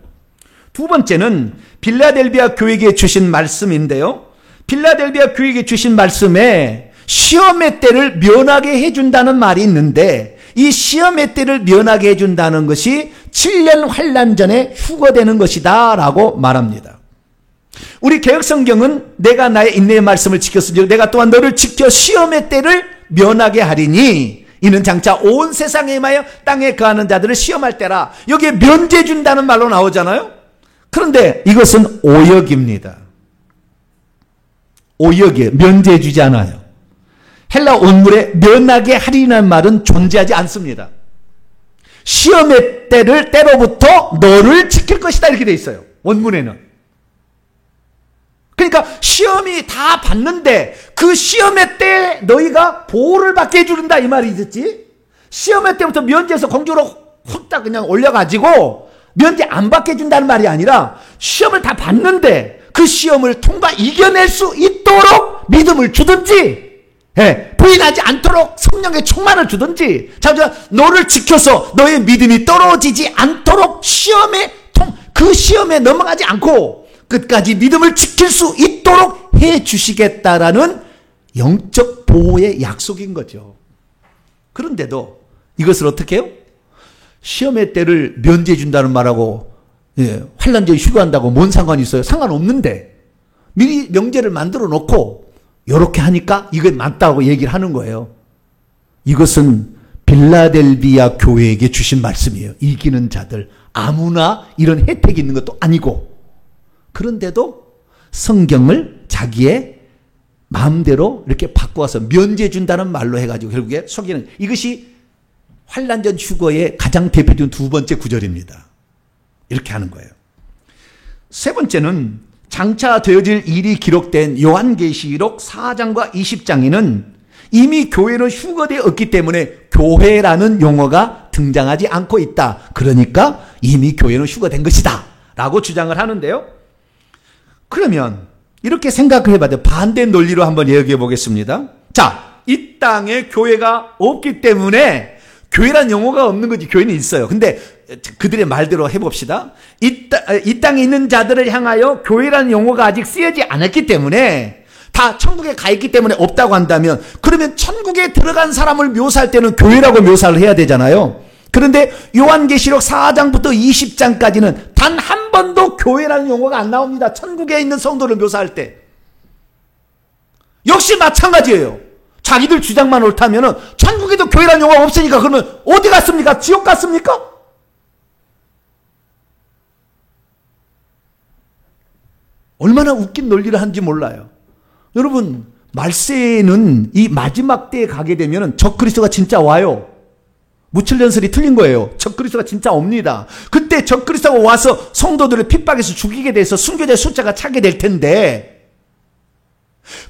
두 번째는 빌라델비아 교회에게 주신 말씀인데요. 빌라델비아 교회에게 주신 말씀에 시험의 때를 면하게 해준다는 말이 있는데 이 시험의 때를 면하게 해준다는 것이 7년 환난 전에 휴거되는 것이다 라고 말합니다. 우리 개혁성경은 내가 나의 인내의 말씀을 지켰으니 내가 또한 너를 지켜 시험의 때를 면하게 하리니 이는 장차 온 세상에 임하여 땅에 거하는 자들을 시험할 때라. 여기에 면제 준다는 말로 나오잖아요. 그런데 이것은 오역입니다. 오역이에요. 면제 주지 않아요. 헬라 원문에 면하게 하리라는 말은 존재하지 않습니다. 시험의 때로부터 너를 지킬 것이다 이렇게 돼 있어요. 원문에는. 그러니까 시험이 다 봤는데 그 시험의 때 너희가 보호를 받게 해주는다 이 말이 있었지. 시험의 때부터 면제해서 공주로 훅딱 그냥 올려가지고 면제 안 받게 해준다는 말이 아니라 시험을 다 봤는데 그 시험을 통과 이겨낼 수 있도록 믿음을 주든지 부인하지 않도록 성령의 충만을 주든지, 자주가 너를 지켜서 너의 믿음이 떨어지지 않도록 그 시험에 넘어가지 않고 끝까지 믿음을 지킬 수 있도록 해 주시겠다라는 영적 보호의 약속인 거죠. 그런데도 이것을 어떻게 해요? 시험의 때를 면제해 준다는 말하고 환난제에 휴교한다고 뭔 상관이 있어요? 상관없는데 미리 명제를 만들어 놓고 이렇게 하니까 이게 맞다고 얘기를 하는 거예요. 이것은 빌라델비아 교회에게 주신 말씀이에요. 이기는 자들, 아무나 이런 혜택이 있는 것도 아니고, 그런데도 성경을 자기의 마음대로 이렇게 바꿔서 면제해 준다는 말로 해가지고 결국에 속이는, 이것이 환난전 휴거의 가장 대표적인 두 번째 구절입니다. 이렇게 하는 거예요. 세 번째는 장차 되어질 일이 기록된 요한계시록 4장과 20장에는 이미 교회는 휴거되었기 때문에 교회라는 용어가 등장하지 않고 있다. 그러니까 이미 교회는 휴거된 것이다 라고 주장을 하는데요. 그러면 이렇게 생각을 해봐야 돼요. 반대 논리로 한번 얘기해 보겠습니다. 자, 이 땅에 교회가 없기 때문에 교회란 용어가 없는 거지. 교회는 있어요. 근데 그들의 말대로 해봅시다. 이 땅에 있는 자들을 향하여 교회라는 용어가 아직 쓰여지 않았기 때문에, 다 천국에 가 있기 때문에 없다고 한다면, 그러면 천국에 들어간 사람을 묘사할 때는 교회라고 묘사를 해야 되잖아요. 그런데 요한계시록 4장부터 20장까지는 단 한 번도 교회라는 용어가 안 나옵니다. 천국에 있는 성도를 묘사할 때. 역시 마찬가지예요. 자기들 주장만 옳다면은 천국에도 교회라는 용어가 없으니까 그러면 어디 갔습니까? 지옥 갔습니까? 얼마나 웃긴 논리를 하는지 몰라요. 여러분, 말세에는 이 마지막 때에 가게 되면 적그리스도가 진짜 와요. 무천년설이 틀린 거예요. 적그리스도가 진짜 옵니다. 그때 적그리스도가 와서 성도들을 핍박해서 죽이게 돼서 순교자의 숫자가 차게 될 텐데,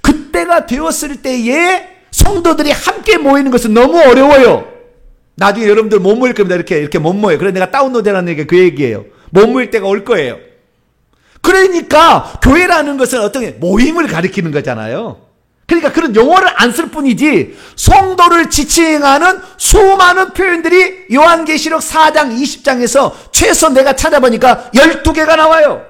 그때가 되었을 때에 성도들이 함께 모이는 것은 너무 어려워요. 나중에 여러분들 못 모일 겁니다. 이렇게 못 모여요. 그래서 내가 다운로드라는 얘기가 그 얘기예요. 못 모일 때가 올 거예요. 그러니까 교회라는 것은 어떤 모임을 가리키는 거잖아요. 그러니까 그런 용어를 안 쓸 뿐이지, 성도를 지칭하는 수많은 표현들이 요한계시록 4장 20장에서 최소 내가 찾아보니까 12개가 나와요.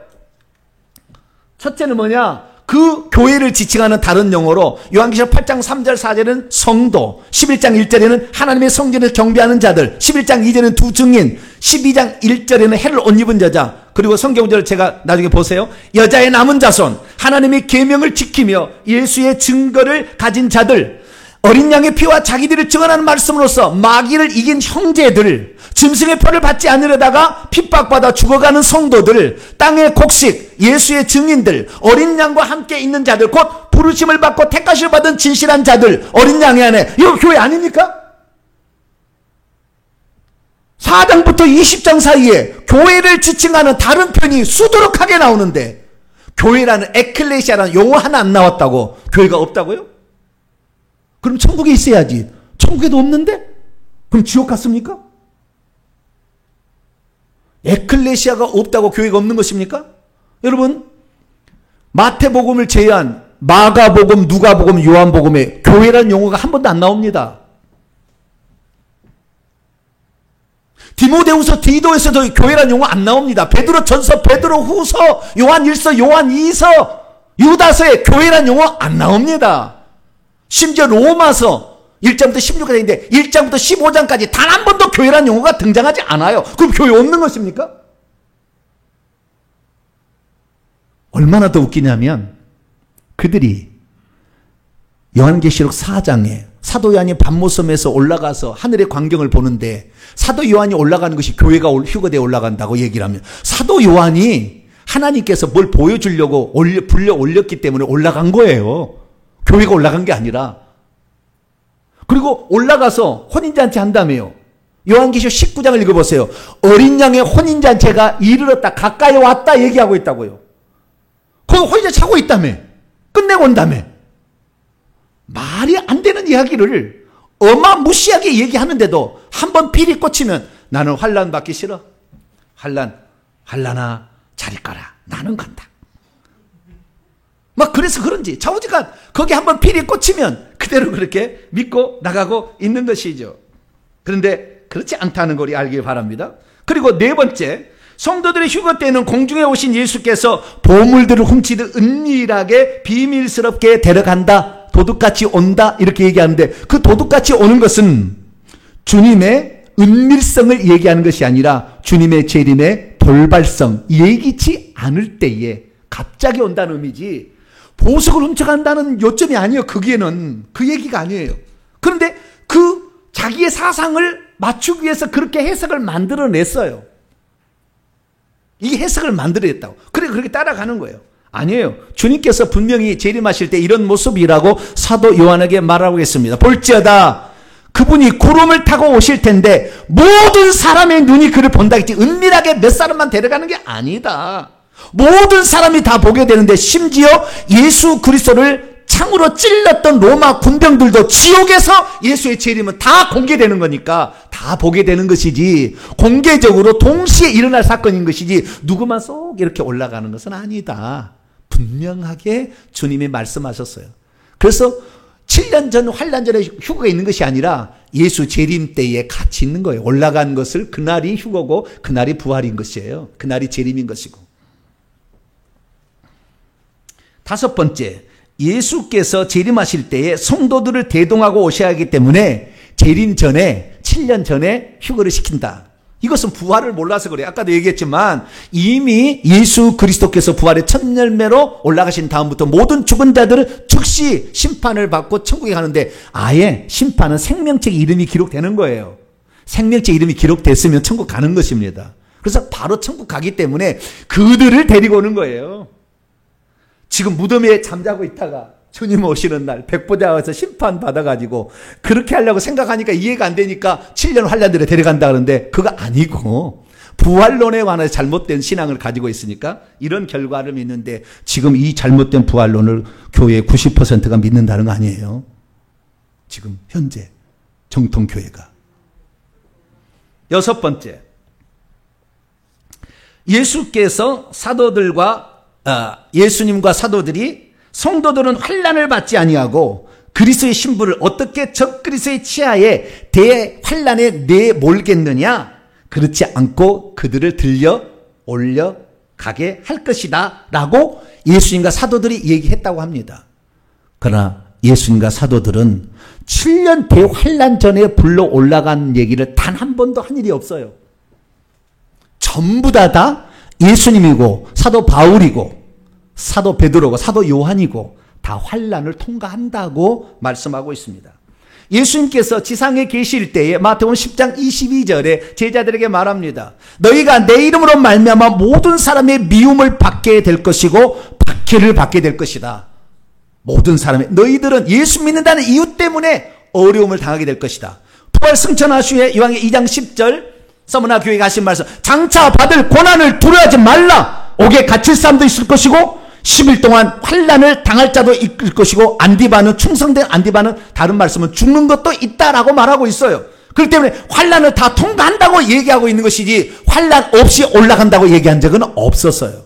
첫째는 뭐냐? 그 교회를 지칭하는 다른 용어로 요한계시록 8장 3절 4절은 성도, 11장 1절에는 하나님의 성전을 경배하는 자들, 11장 2절에는 두 증인, 12장 1절에는 해를 옷 입은 여자, 그리고 성경절을 제가 나중에 보세요. 여자의 남은 자손, 하나님의 계명을 지키며 예수의 증거를 가진 자들, 어린 양의 피와 자기들을 증언하는 말씀으로써 마귀를 이긴 형제들, 짐승의 표를 받지 않으려다가 핍박받아 죽어가는 성도들, 땅의 곡식, 예수의 증인들, 어린 양과 함께 있는 자들, 곧 부르심을 받고 택하심을 받은 진실한 자들, 어린 양의 안에, 이거 교회 아닙니까? 4장부터 20장 사이에 교회를 지칭하는 다른 편이 수두룩하게 나오는데, 교회라는 에클레시아라는 용어 하나 안 나왔다고 교회가 없다고요? 그럼 천국에 있어야지. 천국에도 없는데? 그럼 지옥 갔습니까? 에클레시아가 없다고 교회가 없는 것입니까? 여러분, 마태복음을 제외한 마가복음, 누가복음, 요한복음에 교회라는 용어가 한 번도 안 나옵니다. 디모데후서, 디도에서도 교회라는 용어 안 나옵니다. 베드로전서, 베드로후서, 요한일서, 요한이서, 유다서에 교회라는 용어 안 나옵니다. 심지어 로마서 1장부터 16장인데 1장부터 15장까지 단 한 번도 교회라는 용어가 등장하지 않아요. 그럼 교회 없는 것입니까? 얼마나 더 웃기냐면, 그들이 요한계시록 4장에 사도 요한이 밤모섬에서 올라가서 하늘의 광경을 보는데, 사도 요한이 올라가는 것이 교회가 휴거되어 올라간다고 얘기를 하면, 사도 요한이 하나님께서 뭘 보여주려고 불려 올렸기 때문에 올라간 거예요. 교회가 올라간 게 아니라. 그리고 올라가서 혼인잔치 한다며요. 요한계시록 19장을 읽어보세요. 어린 양의 혼인잔치가 이르렀다, 가까이 왔다 얘기하고 있다고요. 그 혼인잔치 하고 있다며. 끝내고 온다며. 말이 안 되는 이야기를 어마무시하게 얘기하는데도 한번 필이 꽂히면, 나는 환난 받기 싫어. 환난아 잘 있거라. 나는 간다. 막 그래서 그런지 좌우지간 거기 한번 필이 꽂히면 그대로 그렇게 믿고 나가고 있는 것이죠. 그런데 그렇지 않다는 걸 알길 바랍니다. 그리고 네 번째, 성도들의 휴거 때는 공중에 오신 예수께서 보물들을 훔치듯 은밀하게 비밀스럽게 데려간다, 도둑같이 온다 이렇게 얘기하는데, 그 도둑같이 오는 것은 주님의 은밀성을 얘기하는 것이 아니라 주님의 재림의 돌발성, 예기치 않을 때에 갑자기 온다는 의미지, 보석을 훔쳐간다는 요점이 아니에요. 거기에는 그 얘기가 아니에요. 그런데 그 자기의 사상을 맞추기 위해서 그렇게 해석을 만들어냈어요. 이 해석을 만들어냈다고. 그래 그렇게 따라가는 거예요. 아니에요. 주님께서 분명히 재림하실 때 이런 모습이라고 사도 요한에게 말하고 있습니다. 볼지어다 그분이 구름을 타고 오실 텐데 모든 사람의 눈이 그를 본다 했지, 은밀하게 몇 사람만 데려가는 게 아니다. 모든 사람이 다 보게 되는데, 심지어 예수 그리스도를 창으로 찔렀던 로마 군병들도 지옥에서 예수의 재림은 다 공개되는 거니까 다 보게 되는 것이지, 공개적으로 동시에 일어날 사건인 것이지 누구만 쏙 이렇게 올라가는 것은 아니다. 분명하게 주님이 말씀하셨어요. 그래서 7년 전 환란 전에 휴거가 있는 것이 아니라 예수 재림 때에 같이 있는 거예요. 올라간 것을 그날이 휴거고 그날이 부활인 것이에요. 그날이 재림인 것이고. 다섯 번째, 예수께서 재림하실 때에 성도들을 대동하고 오셔야 하기 때문에 재림 전에 7년 전에 휴거를 시킨다. 이것은 부활을 몰라서 그래요. 아까도 얘기했지만 이미 예수 그리스도께서 부활의 첫 열매로 올라가신 다음부터 모든 죽은 자들은 즉시 심판을 받고 천국에 가는데, 아예 심판은 생명책 이름이 기록되는 거예요. 생명책 이름이 기록됐으면 천국 가는 것입니다. 그래서 바로 천국 가기 때문에 그들을 데리고 오는 거예요. 지금 무덤에 잠자고 있다가 주님 오시는 날 백보자 와서 심판 받아가지고 그렇게 하려고 생각하니까 이해가 안 되니까 7년 환란들에 데려간다 그러는데, 그거 아니고 부활론에 관해서 잘못된 신앙을 가지고 있으니까 이런 결과를 믿는데, 지금 이 잘못된 부활론을 교회의 90%가 믿는다는 거 아니에요. 지금 현재 정통교회가. 여섯 번째, 예수께서 예수님과 사도들이 성도들은 환란을 받지 아니하고 그리스도의 신부를 어떻게 적그리스도의 치하에 대환란에 내몰겠느냐, 그렇지 않고 그들을 들려 올려가게 할 것이다 라고 예수님과 사도들이 얘기했다고 합니다. 그러나 예수님과 사도들은 7년 대환란 전에 불러 올라간 얘기를 단 한 번도 한 일이 없어요. 전부 다 예수님이고 사도 바울이고 사도 베드로고 사도 요한이고 다 환란을 통과한다고 말씀하고 있습니다. 예수님께서 지상에 계실 때에 마태복음 10장 22절에 제자들에게 말합니다. 너희가 내 이름으로 말미암아 모든 사람의 미움을 받게 될 것이고 박해를 받게 될 것이다. 모든 사람의, 너희들은 예수 믿는다는 이유 때문에 어려움을 당하게 될 것이다. 부활 승천하시에 요한계 2장 10절 서머나 교회에 가신 말씀, 장차 받을 고난을 두려워하지 말라. 옥에 갇힐 사람도 있을 것이고 10일 동안 환란을 당할 자도 있을 것이고 안디바는, 충성된 안디바는, 다른 말씀은 죽는 것도 있다라고 말하고 있어요. 그렇기 때문에 환란을 다 통과한다고 얘기하고 있는 것이지 환란 없이 올라간다고 얘기한 적은 없었어요.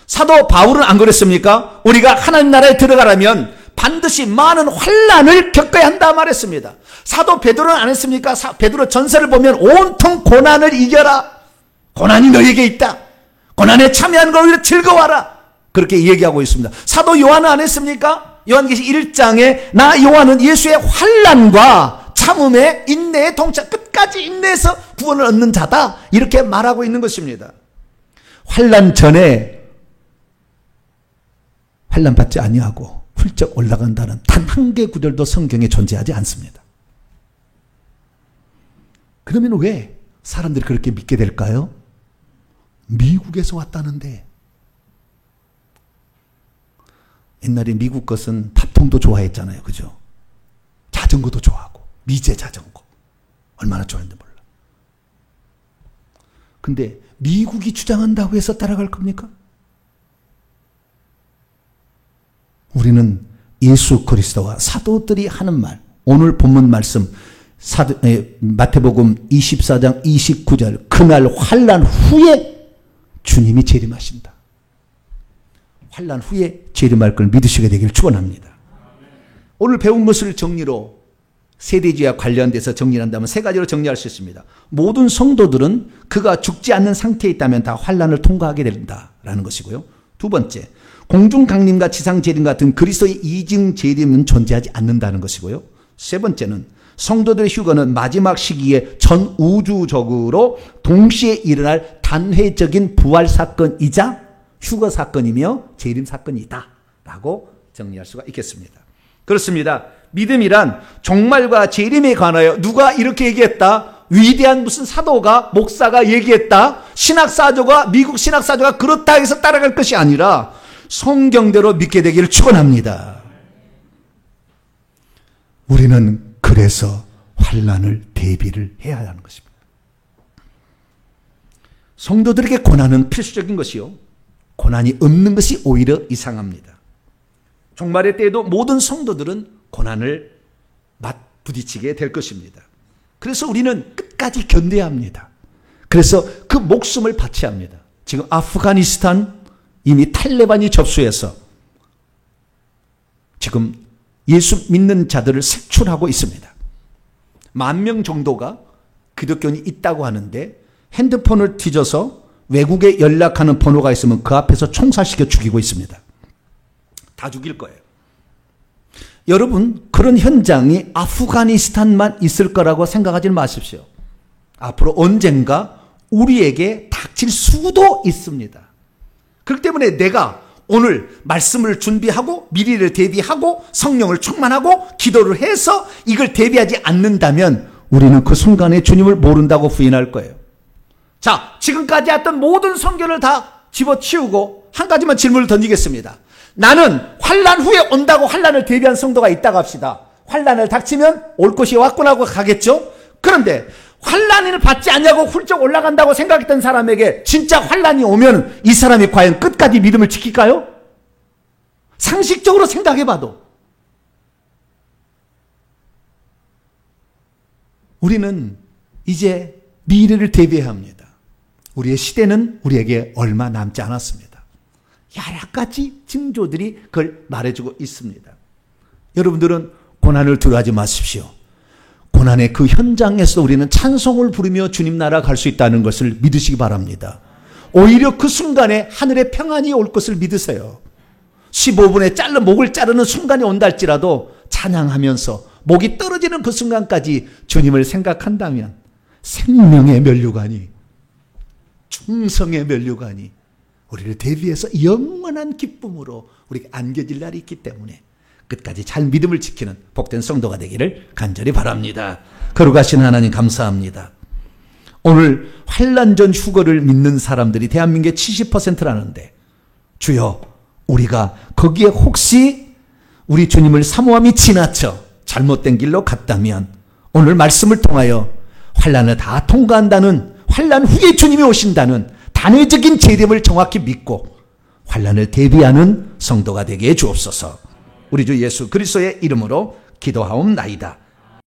사도 바울은 안 그랬습니까? 우리가 하나님 나라에 들어가려면 반드시 많은 환란을 겪어야 한다 말했습니다. 사도 베드로는 안 했습니까? 베드로 전서를 보면 온통 고난을 이겨라. 고난이 너에게 있다. 고난에 참여하는 걸 오히려 즐거워하라. 그렇게 얘기하고 있습니다. 사도 요한은 안 했습니까? 요한계시 1장에 나 요한은 예수의 환난과 참음에 인내에 동참, 끝까지 인내해서 구원을 얻는 자다. 이렇게 말하고 있는 것입니다. 환난 전에 환난 받지 아니하고 훌쩍 올라간다는 단 한 개 구절도 성경에 존재하지 않습니다. 그러면 왜 사람들이 그렇게 믿게 될까요? 미국에서 왔다는데. 옛날에 미국 것은 탑통도 좋아했잖아요. 그죠? 자전거도 좋아하고 미제 자전거 얼마나 좋아했는지 몰라. 근데 미국이 주장한다고 해서 따라갈 겁니까? 우리는 예수 그리스도와 사도들이 하는 말, 오늘 본문 말씀 마태복음 24장 29절, 그날 환난 후에 주님이 재림하신다. 환난 후에 재림할 걸 믿으시게 되기를 축원합니다. 오늘 배운 것을 정리로 세대주의와 관련돼서 정리한다면 세 가지로 정리할 수 있습니다. 모든 성도들은 그가 죽지 않는 상태에 있다면 다 환난을 통과하게 된다라는 것이고요. 두 번째, 공중강림과 지상재림 같은 그리스도의 이중 재림은 존재하지 않는다는 것이고요. 세 번째는 성도들의 휴거는 마지막 시기에 전 우주적으로 동시에 일어날 단회적인 부활 사건이자 휴거 사건이며 재림 사건이다 라고 정리할 수가 있겠습니다. 그렇습니다. 믿음이란 종말과 재림에 관하여 누가 이렇게 얘기했다, 위대한 무슨 사도가 목사가 얘기했다, 신학사조가 미국 신학사조가 그렇다 해서 따라갈 것이 아니라 성경대로 믿게 되기를 축원합니다. 우리는 그래서 환난을 대비를 해야 하는 것입니다. 성도들에게 고난은 필수적인 것이요, 고난이 없는 것이 오히려 이상합니다. 종말의 때에도 모든 성도들은 고난을 맞부딪히게 될 것입니다. 그래서 우리는 끝까지 견뎌야 합니다. 그래서 그 목숨을 바쳐야 합니다. 지금 아프가니스탄 이미 탈레반이 접수해서 지금 예수 믿는 자들을 색출하고 있습니다. 10,000명 정도가 기독교인이 있다고 하는데 핸드폰을 뒤져서 외국에 연락하는 번호가 있으면 그 앞에서 총살시켜 죽이고 있습니다. 다 죽일 거예요. 여러분, 그런 현장이 아프가니스탄만 있을 거라고 생각하지 마십시오. 앞으로 언젠가 우리에게 닥칠 수도 있습니다. 그렇기 때문에 내가 오늘 말씀을 준비하고 미리를 대비하고 성령을 충만하고 기도를 해서 이걸 대비하지 않는다면 우리는 그 순간에 주님을 모른다고 부인할 거예요. 자, 지금까지 했던 모든 선교를 다 집어치우고 한 가지만 질문을 던지겠습니다. 나는 환난 후에 온다고 환난을 대비한 성도가 있다고 합시다. 환난을 닥치면 올 것이 왔구나 하고 가겠죠. 그런데 환난을 받지 않냐고 훌쩍 올라간다고 생각했던 사람에게 진짜 환난이 오면 이 사람이 과연 끝까지 믿음을 지킬까요? 상식적으로 생각해봐도 우리는 이제 미래를 대비해야 합니다. 우리의 시대는 우리에게 얼마 남지 않았습니다. 여러 가지 징조들이 그걸 말해주고 있습니다. 여러분들은 고난을 두려워하지 마십시오. 고난의 그 현장에서 우리는 찬송을 부르며 주님 나라 갈 수 있다는 것을 믿으시기 바랍니다. 오히려 그 순간에 하늘의 평안이 올 것을 믿으세요. 15분에 목을 자르는 순간이 온다 할지라도 찬양하면서 목이 떨어지는 그 순간까지 주님을 생각한다면 생명의 면류관이, 충성의 면류관이 우리를 대비해서 영원한 기쁨으로 우리가 안겨질 날이 있기 때문에 끝까지 잘 믿음을 지키는 복된 성도가 되기를 간절히 바랍니다. 거룩하신 하나님 감사합니다. 오늘 환난 전 휴거를 믿는 사람들이 대한민국의 70%라는데 주여, 우리가 거기에 혹시 우리 주님을 사모함이 지나쳐 잘못된 길로 갔다면 오늘 말씀을 통하여 환난을 다 통과한다는, 환난 후에 주님이 오신다는 단회적인 재림을 정확히 믿고 환난을 대비하는 성도가 되게 해 주옵소서. 우리 주 예수 그리스도의 이름으로 기도하옵나이다.